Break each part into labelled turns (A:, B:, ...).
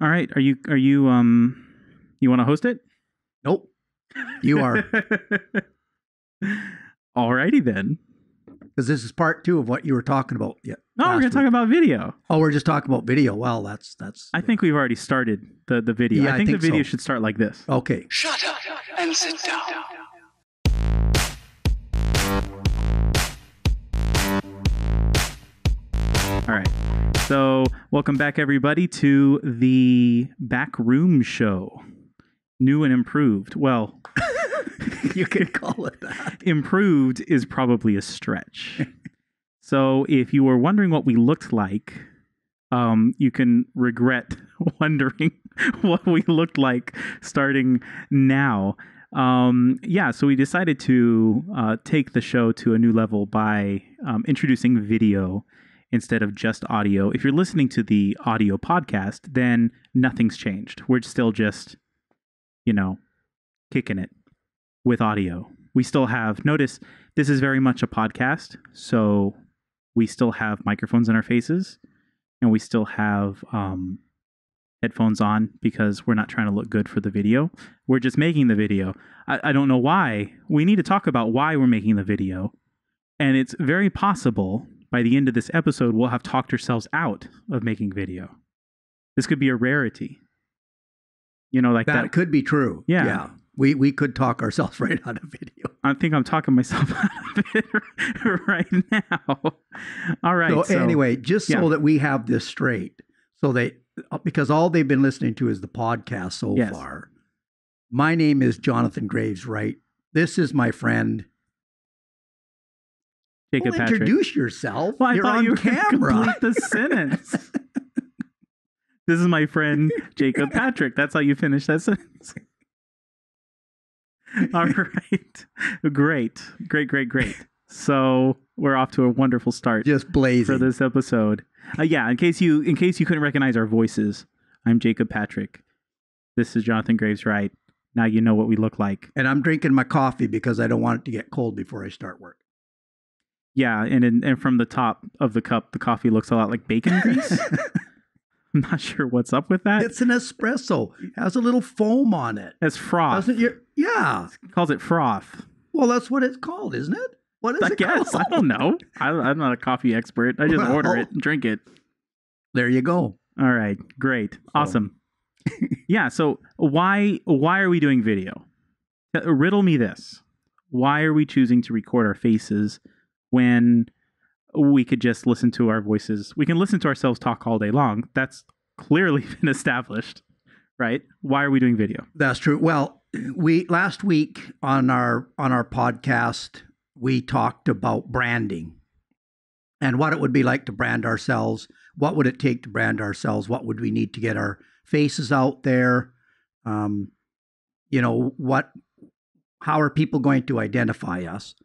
A: All right. Are you you want to host it?
B: Nope. You are.
A: Alrighty then.
B: Because this is part 2 of what you were talking about. Yeah.
A: No, we're going to talk about video.
B: Oh, we're just talking about video. Well, that's.
A: I think we've already started the video.
B: Yeah,
A: I think the video
B: so.
A: should start like this.
B: Okay.
C: Shut up and sit down.
A: All right. So, welcome back, everybody, to the Backroom show. New and improved. Well,
B: You could call it that.
A: Improved is probably a stretch. So, if you were wondering what we looked like, you can regret wondering what we looked like starting now. So we decided to take the show to a new level by introducing video instead of just audio. If you're listening to the audio podcast, then nothing's changed. We're still just, kicking it with audio. We still have, notice, this is very much a podcast, so we still have microphones in our faces, and we still have headphones on because we're not trying to look good for the video. We're just making the video. I don't know why. We need to talk about why we're making the video, and it's very possible by the end of this episode, we'll have talked ourselves out of making video. This could be a rarity. That
B: could be true.
A: Yeah.
B: We could talk ourselves right out of video.
A: I think I'm talking myself out of it right now. All right.
B: So anyway, just so that we have this straight, because all they've been listening to is the podcast so far. My name is Jonathan Graves, right? This is my friend
A: Jacob Patrick.
B: Introduce yourself.
A: Well,
B: You're
A: I thought
B: on
A: you were
B: camera.
A: Complete the sentence. This is my friend Jacob Patrick. That's how you finish that sentence. All right. Great. So we're off to a wonderful start.
B: Just blazing
A: for this episode. In case you couldn't recognize our voices, I'm Jacob Patrick. This is Jonathan Graves, right? Now you know what we look like.
B: And I'm drinking my coffee because I don't want it to get cold before I start work.
A: Yeah, and from the top of the cup, the coffee looks a lot like bacon grease. I'm not sure what's up with that.
B: It's an espresso. It has a little foam on it.
A: It's froth.
B: Yeah.
A: It calls it froth.
B: Well, that's what it's called, isn't it? What is
A: I guess.
B: called?
A: I don't know. I'm not a coffee expert. I just order it and drink it.
B: There you go.
A: All right. Great. Awesome. Yeah. So why are we doing video? Riddle me this. Why are we choosing to record our faces when we could just listen to our voices? We can listen to ourselves talk all day long. That's clearly been established, right? Why are we doing video?
B: That's true. Well, last week on our podcast, we talked about branding and what it would be like to brand ourselves. What would it take to brand ourselves? What would we need to get our faces out there? How are people going to identify us?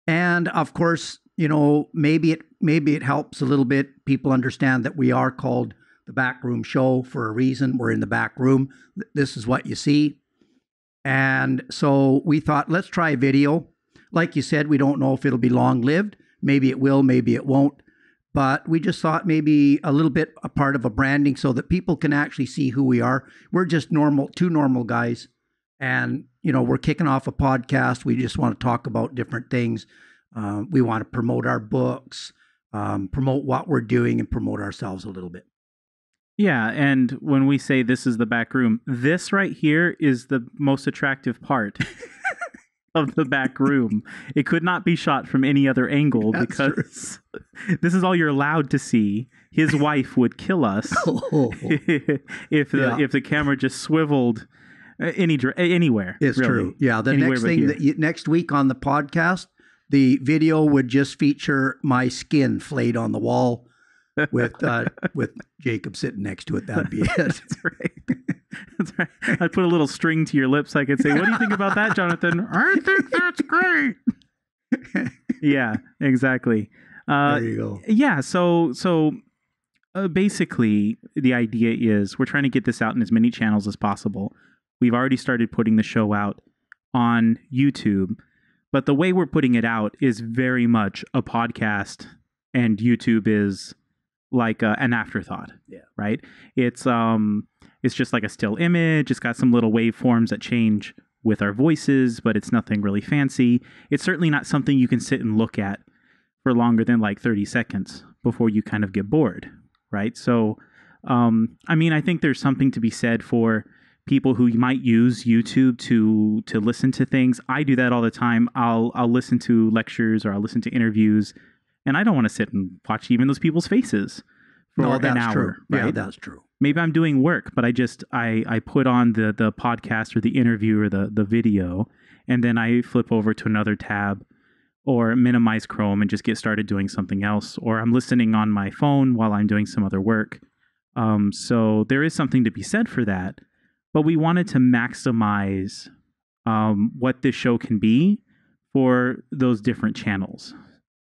B: And of course, maybe it helps a little bit. People understand that we are called the Backroom Show for a reason. We're in the back room. This is what you see. And so we thought, let's try video. Like you said, we don't know if it'll be long-lived. Maybe it will, maybe it won't. But we just thought maybe a little bit a part of a branding so that people can actually see who we are. We're just two normal guys. And, we're kicking off a podcast. We just want to talk about different things. We want to promote our books, promote what we're doing, and promote ourselves a little bit.
A: Yeah, and when we say this is the back room, this right here is the most attractive part of the back room. It could not be shot from any other angle because this is all you're allowed to see. His wife would kill us if the camera just swiveled anywhere.
B: It's
A: really.
B: true. Yeah, the
A: Anywhere
B: next thing next week on the podcast, the video would just feature my skin flayed on the wall with Jacob sitting next to it. That'd be it.
A: That's right. That's right. I'd put a little string to your lips. I could say, "What do you think about that, Jonathan?" I think that's great. Yeah, exactly.
B: There you go.
A: Yeah. So basically, the idea is we're trying to get this out in as many channels as possible. We've already started putting the show out on YouTube. But the way we're putting it out is very much a podcast, and YouTube is like an afterthought.
B: Yeah.
A: Right. It's it's just like a still image. It's got some little waveforms that change with our voices, but it's nothing really fancy. It's certainly not something you can sit and look at for longer than like 30 seconds before you kind of get bored, right? So, I mean, I think there's something to be said for people who might use YouTube to listen to things. I do that all the time. I'll listen to lectures or I'll listen to interviews, and I don't want to sit and watch even those people's faces for an hour.
B: True.
A: Right?
B: Yeah, that's true.
A: Maybe I'm doing work, but I put on the podcast or the interview or the video, and then I flip over to another tab or minimize Chrome and just get started doing something else. Or I'm listening on my phone while I'm doing some other work. So there is something to be said for that. But we wanted to maximize what this show can be for those different channels,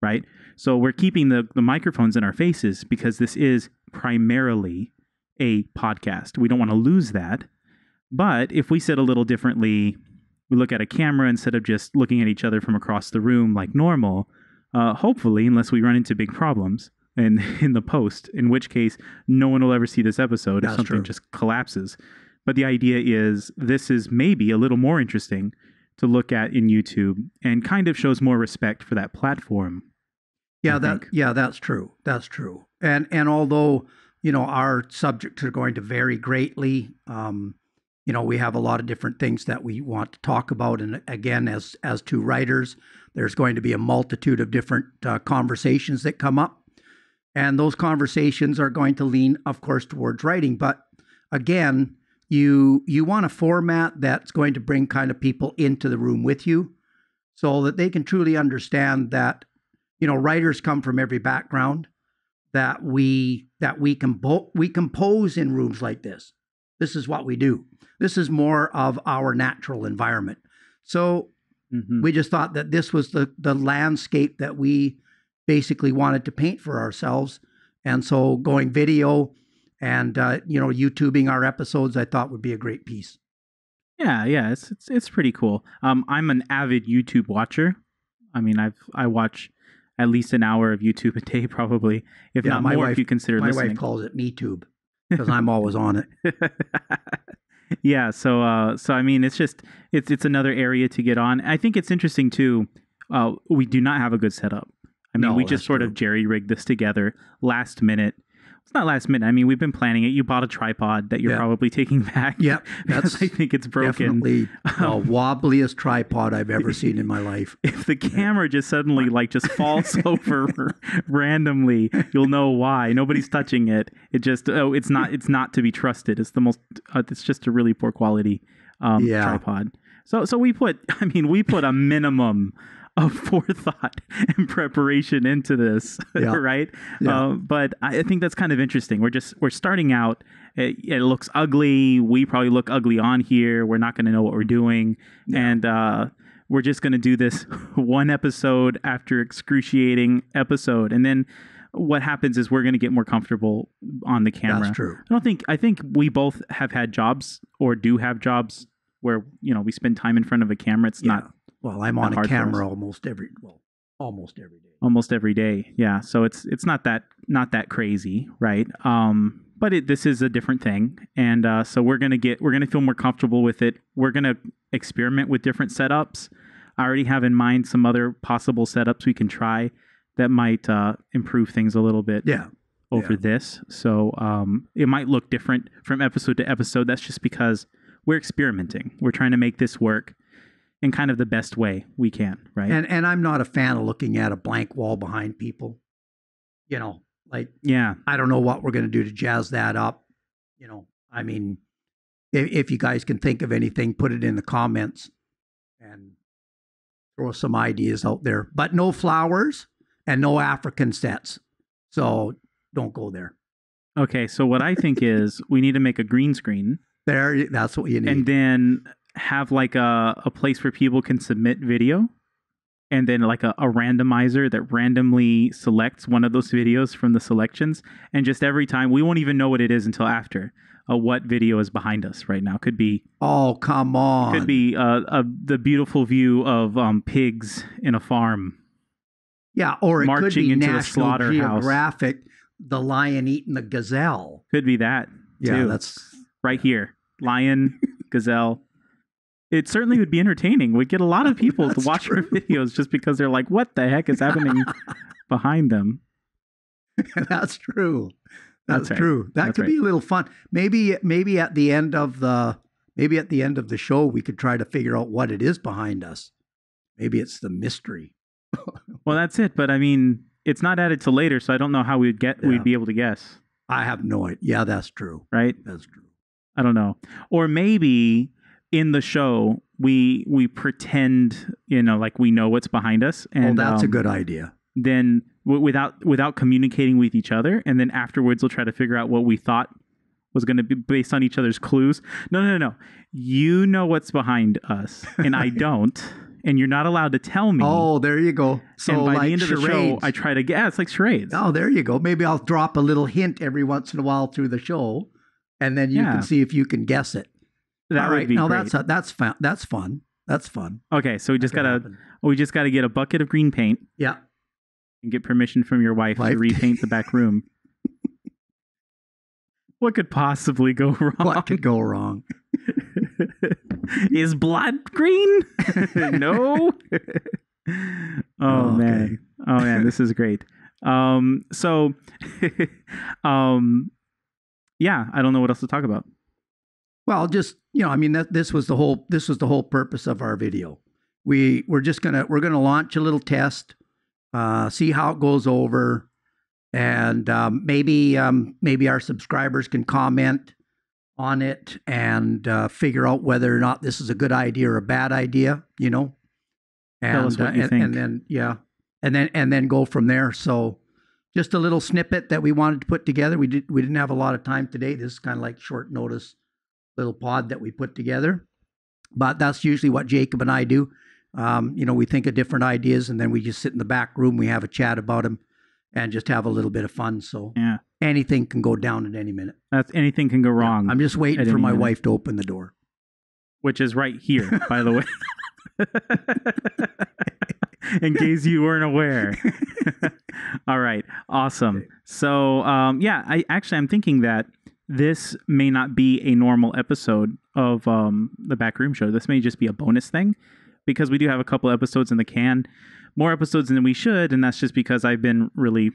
A: right? So we're keeping the microphones in our faces because this is primarily a podcast. We don't want to lose that. But if we sit a little differently, we look at a camera instead of just looking at each other from across the room like normal, hopefully, unless we run into big problems and in the post, in which case no one will ever see this episode if something just collapses. But the idea is this is maybe a little more interesting to look at in YouTube and kind of shows more respect for that platform.
B: Yeah, that's true. That's true. And although, our subjects are going to vary greatly, we have a lot of different things that we want to talk about. And again, as two writers, there's going to be a multitude of different conversations that come up. And those conversations are going to lean, of course, towards writing. But again, you want a format that's going to bring kind of people into the room with you so that they can truly understand that, writers come from every background, that we compose in rooms like this. This is what we do. This is more of our natural environment. So we just thought that this was the landscape that we basically wanted to paint for ourselves. And so going video and, YouTubing our episodes, I thought would be a great piece.
A: Yeah, it's pretty cool. I'm an avid YouTube watcher. I mean, I watch at least an hour of YouTube a day, probably, if not more, if you consider listening.
B: My wife calls it MeTube because I'm always on it.
A: Yeah, so I mean, it's another area to get on. I think it's interesting too. We do not have a good setup. I mean, we just sort of jerry-rigged this together last minute. It's not last minute. I mean, we've been planning it. You bought a tripod that you're probably taking back.
B: Yeah,
A: that's I think it's broken.
B: Definitely the wobbliest tripod I've ever seen in my life.
A: If the camera just suddenly just falls over randomly, you'll know why. Nobody's touching it. It just it's not to be trusted. It's the most. It's just a really poor quality tripod. So we put a minimum of forethought and preparation into this, right? Yeah. But I think that's kind of interesting. We're starting out. It looks ugly. We probably look ugly on here. We're not going to know what we're doing, and we're just going to do this one episode after excruciating episode, and then what happens is we're going to get more comfortable on the camera.
B: That's true.
A: I think we both have had jobs or do have jobs where we spend time in front of a camera. It's not.
B: Well, I'm on a camera almost every day.
A: Almost every day, yeah. So it's not that crazy, right? But this is a different thing, and so we're gonna feel more comfortable with it. We're gonna experiment with different setups. I already have in mind some other possible setups we can try that might improve things a little bit. Over this, so it might look different from episode to episode. That's just because we're experimenting. We're trying to make this work in kind of the best way we can, right?
B: And I'm not a fan of looking at a blank wall behind people. I don't know what we're going to do to jazz that up. I mean, if you guys can think of anything, put it in the comments and throw some ideas out there. But no flowers and no African sets. So don't go there.
A: Okay, so what I think is we need to make a green screen.
B: That's what you need.
A: And then have like a place where people can submit video, and then like a randomizer that randomly selects one of those videos from the selections, and just every time, we won't even know what it is until after what video is behind us right now. Could be,
B: oh come on,
A: could be the beautiful view of pigs in a farm,
B: or it
A: marching
B: could be
A: into
B: National
A: the slaughterhouse.
B: Geographic, the lion eating the gazelle.
A: Could be that too. right here. Lion, gazelle. It certainly would be entertaining. We'd get a lot of people to watch our videos just because they're like, what the heck is happening behind them?
B: That's true. That's
A: right.
B: true. That
A: That's
B: could
A: right.
B: be a little fun. Maybe at the end of the show we could try to figure out what it is behind us. Maybe it's the mystery.
A: Well, that's it. But I mean, it's not added till later, so I don't know how we'd be able to guess.
B: I have no idea. Yeah, that's true.
A: Right?
B: That's true.
A: I don't know. Or maybe in the show we pretend, like we know what's behind us, and
B: that's a good idea.
A: Then without communicating with each other, and then afterwards we'll try to figure out what we thought was going to be based on each other's clues. No. You know what's behind us, and I don't, and you're not allowed to tell me.
B: Oh, there you go. So
A: and by
B: like
A: the end of the show,
B: charades.
A: I try to guess. It's like charades.
B: Oh, there you go. Maybe I'll drop a little hint every once in a while through the show, and then you can see if you can guess it.
A: That would be great.
B: That's fun. That's fun. That's fun.
A: Okay, so we just gotta get a bucket of green paint.
B: Yeah.
A: And get permission from your wife to repaint the back room. What could possibly go wrong?
B: What could go wrong?
A: Is blood green? No. Oh man. Oh man, this is great. So yeah, I don't know what else to talk about.
B: Well, just, I mean, this was the whole purpose of our video. We're gonna launch a little test, see how it goes over, and maybe our subscribers can comment on it and figure out whether or not this is a good idea or a bad idea. And,
A: tell us what you think.
B: And then go from there. So, just a little snippet that we wanted to put together. We didn't have a lot of time today. This is kind of like short notice little pod that we put together, but that's usually what Jacob and I do. We think of different ideas, and then we just sit in the back room. We have a chat about them, and just have a little bit of fun. So anything can go down at any minute.
A: Anything can go wrong.
B: I'm just waiting for my wife to open the door,
A: which is right here, by the way. In case you weren't aware. All right. Awesome. So, I'm thinking that this may not be a normal episode of the Backroom Show. This may just be a bonus thing, because we do have a couple episodes in the can, more episodes than we should, and that's just because I've been really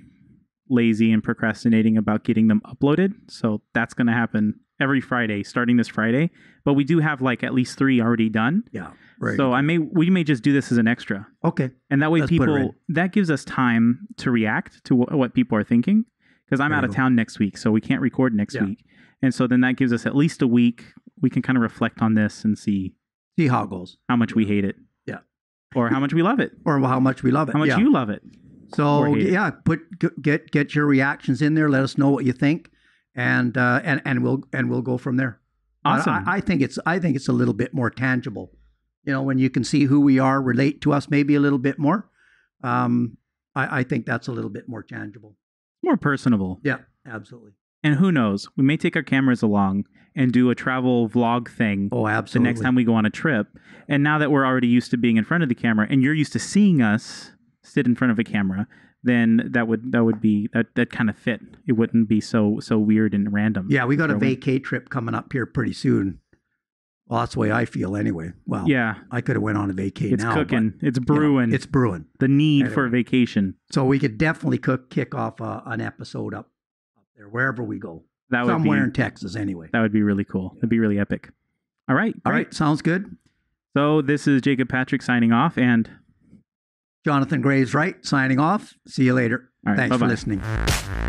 A: lazy and procrastinating about getting them uploaded. So that's going to happen every Friday, starting this Friday. But we do have like at least 3 already done.
B: Yeah. Right.
A: So we may just do this as an extra.
B: Okay.
A: And that way that gives us time to react to what people are thinking, because I'm out of town next week, so we can't record next week. And so then that gives us at least a week. We can kind of reflect on this and see
B: how it goes,
A: how much we hate it.
B: Yeah.
A: Or how much we love it.
B: Or how much we love it.
A: How much you love it.
B: So get your reactions in there. Let us know what you think, and we'll go from there.
A: Awesome.
B: I think it's a little bit more tangible. When you can see who we are, relate to us maybe a little bit more. I think that's a little bit more tangible.
A: More personable.
B: Yeah, absolutely.
A: And who knows? We may take our cameras along and do a travel vlog thing.
B: Oh, absolutely.
A: The next time we go on a trip. And now that we're already used to being in front of the camera, and you're used to seeing us sit in front of a camera, then that would be that kind of fit. It wouldn't be so weird and random.
B: Yeah, we got a vacay trip coming up here pretty soon. Well, that's the way I feel anyway. Well,
A: yeah,
B: I could have went on a vacay
A: it's
B: now.
A: Cooking. It's brewing.
B: It's brewing.
A: The need for vacation.
B: So we could definitely kick off an episode up there, wherever we go.
A: That would
B: somewhere in Texas anyway.
A: That would be really cool. That'd be really epic. All right.
B: All right. Sounds good.
A: So this is Jacob Patrick signing off, and
B: Jonathan Graves Wright signing off. See you later.
A: All right,
B: Thanks
A: bye-bye.
B: for listening.